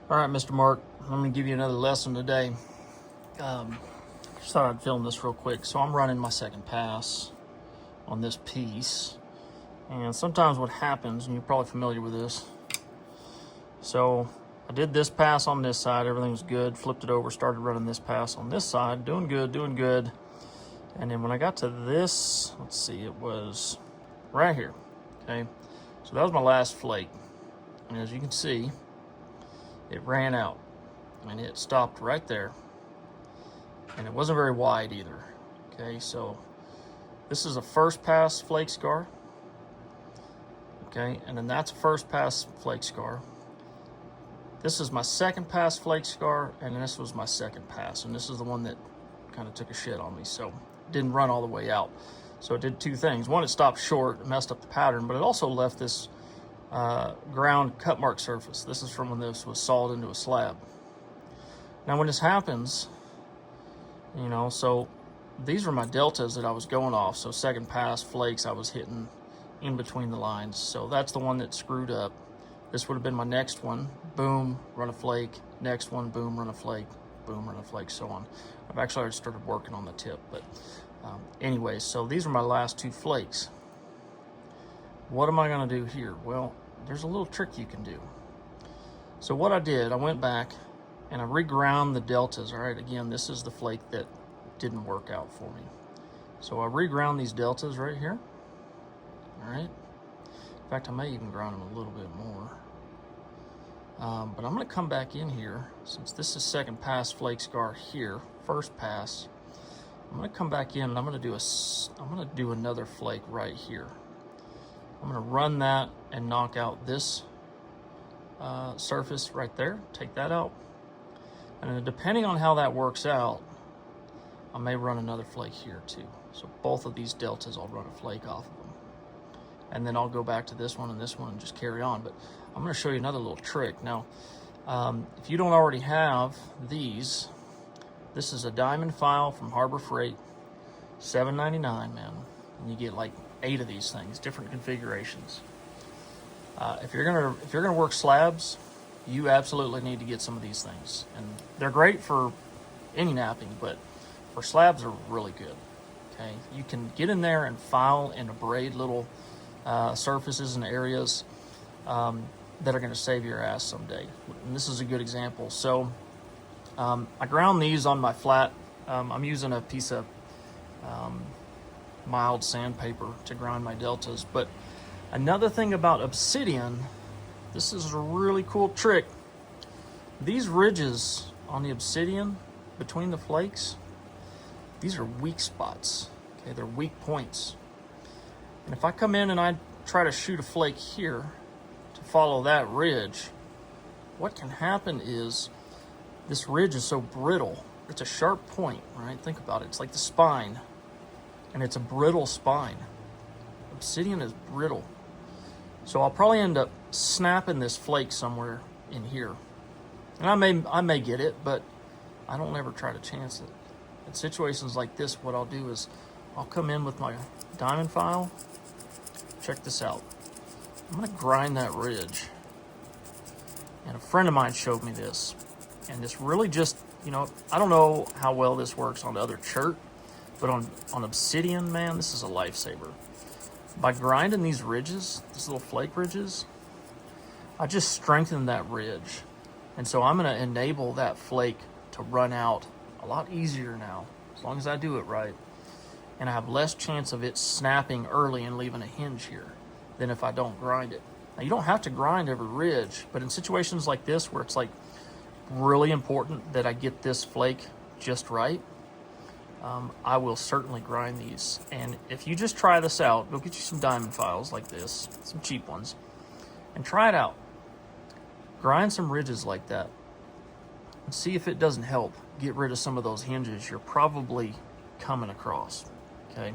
All right, Mr. Mark, I'm going to give you another lesson today. Just thought I'd film this real quick. So I'm running my second pass on this piece. And sometimes what happens, and you're probably familiar with this. So I did this pass on this side. Everything was good. Flipped it over, started running this pass on this side. Doing good, doing good. And then when I got to this, let's see, it was right here. Okay, so that was my last flake. And as you can see, it ran out and it stopped right there, and it wasn't very wide either. Okay, so this is a first pass flake scar. Okay, and then that's a first pass flake scar. This is my second pass flake scar, and this was my second pass, and this is the one that kind of took a shit on me, so it didn't run all the way out. So it did two things. One, it stopped short, it messed up the pattern, but it also left this ground cut mark surface. This is from when this was sawed into a slab. Now when this happens, you know, so these were my deltas that I was going off. So second pass flakes I was hitting in between the lines. So that's the one that screwed up. This would have been my next one. Boom, run a flake. Next one, boom, run a flake. Boom, run a flake, so on. I've actually already started working on the tip, but anyways, so these are my last two flakes. What am I going to do here? Well, there's a little trick you can do. So what I did, I went back and I reground the deltas. All right, again, this is the flake that didn't work out for me. So I reground these deltas right here. All right. In fact, I may even grind them a little bit more. But I'm going to come back in here, since this is second pass flake scar here, first pass. I'm going to come back in and I'm going to do another flake right here. I'm going to run that and knock out this surface right there. Take that out. And then depending on how that works out, I may run another flake here too. So both of these deltas, I'll run a flake off of them. And then I'll go back to this one and just carry on. But I'm going to show you another little trick. Now, if you don't already have these, this is a diamond file from Harbor Freight, $7.99, man. And you get like 8 of these things, different configurations. If you're gonna work slabs, you absolutely need to get some of these things, and they're great for any knapping, but for slabs are really good. Okay, you can get in there and file and abrade little surfaces and areas that are going to save your ass someday. And this is a good example. So I ground these on my flat. I'm using a piece of mild sandpaper to grind my deltas. But another thing about obsidian, this is a really cool trick. These ridges on the obsidian between the flakes, these are weak spots. Okay, they're weak points. And if I come in and I try to shoot a flake here to follow that ridge, what can happen is this ridge is so brittle. It's a sharp point, right? Think about it. It's like the spine. And it's a brittle spine. Obsidian is brittle. So I'll probably end up snapping this flake somewhere in here. And I may get it, but I don't ever try to chance it. In situations like this, what I'll do is I'll come in with my diamond file. Check this out. I'm gonna grind that ridge. And a friend of mine showed me this. And this really just, you know, I don't know how well this works on the other chert, but on obsidian, man, this is a lifesaver. By grinding these ridges, these little flake ridges, I just strengthen that ridge. And so I'm going to enable that flake to run out a lot easier now, as long as I do it right. And I have less chance of it snapping early and leaving a hinge here than if I don't grind it. Now, you don't have to grind every ridge, but in situations like this where it's like really important that I get this flake just right, I will certainly grind these. And if you just try this out, go get you some diamond files like this, some cheap ones, and try it out. Grind some ridges like that and see if it doesn't help get rid of some of those hinges you're probably coming across. Okay,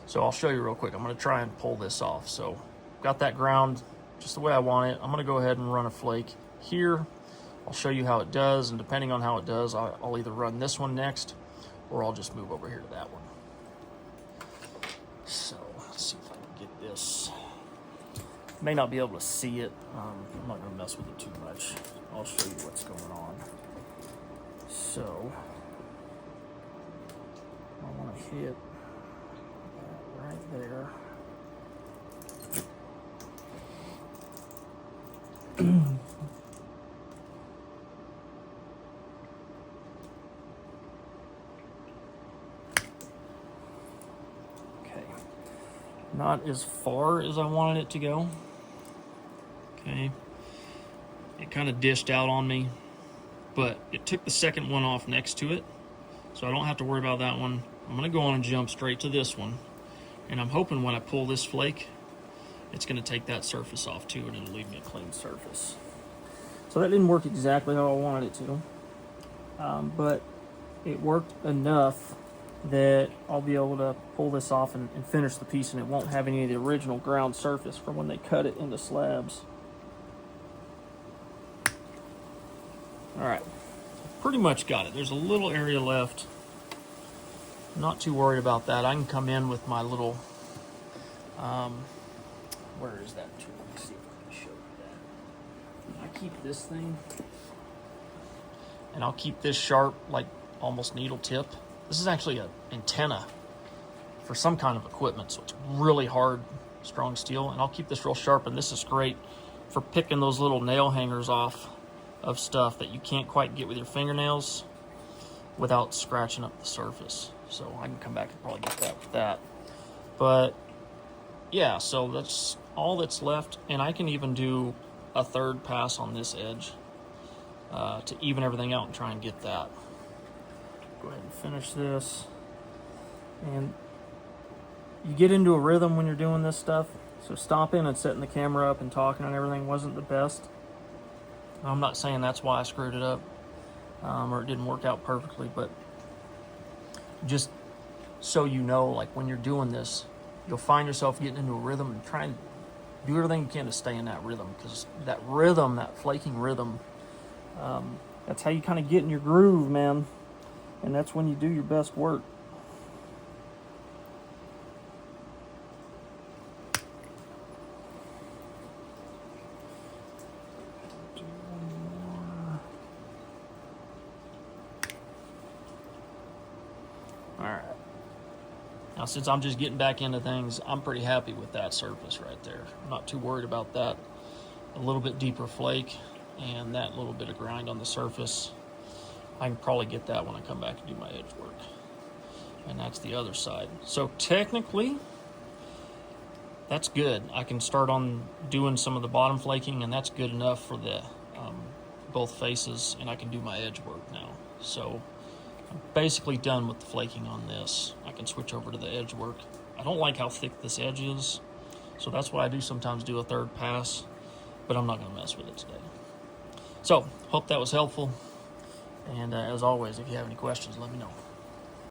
so I'll show you real quick. I'm going to try and pull this off. So got that ground just the way I want it. I'm going to go ahead and run a flake here. I'll show you how it does, and depending on how it does, I'll either run this one next or I'll just move over here to that one. So let's see if I can get this. May not be able to see it. I'm not going to mess with it too much. I'll show you what what's going on. So I want to hit that right there. Okay, not as far as I wanted it to go. Okay, it kind of dished out on me, but it took the second one off next to it, so I don't have to worry about that one. I'm gonna go on and jump straight to this one, and I'm hoping when I pull this flake, it's gonna take that surface off too, and it'll leave me a clean surface. So that didn't work exactly how I wanted it to, but it worked enough that I'll be able to pull this off and finish the piece, and it won't have any of the original ground surface from when they cut it into slabs. All right, pretty much got it. There's a little area left. Not too worried about that. I can come in with my little, where is that tool? Let me see if I can show you that. I keep this thing, and I'll keep this sharp, like almost needle tip. This is actually an antenna for some kind of equipment, so it's really hard, strong steel, and I'll keep this real sharp, and this is great for picking those little nail hangers off of stuff that you can't quite get with your fingernails without scratching up the surface. So I can come back and probably get that with that. But yeah, so that's all that's left, and I can even do a third pass on this edge to even everything out and try and get that. Go ahead and finish this. And you get into a rhythm when you're doing this stuff, so stopping and setting the camera up and talking and everything wasn't the best. I'm not saying that's why I screwed it up or it didn't work out perfectly, but just so you know, like when you're doing this, you'll find yourself getting into a rhythm and try and do everything you can to stay in that rhythm, because that rhythm, that flaking rhythm, that's how you kind of get in your groove, man, and that's when you do your best work. Alright. Now, since I'm just getting back into things, I'm pretty happy with that surface right there. I'm not too worried about that. A little bit deeper flake and that little bit of grind on the surface. I can probably get that when I come back and do my edge work. And that's the other side. So technically, that's good. I can start on doing some of the bottom flaking, and that's good enough for the both faces, and I can do my edge work now. So I'm basically done with the flaking on this. I can switch over to the edge work. I don't like how thick this edge is, so that's why I do sometimes do a third pass, but I'm not going to mess with it today. So, hope that was helpful, and as always, if you have any questions, let me know.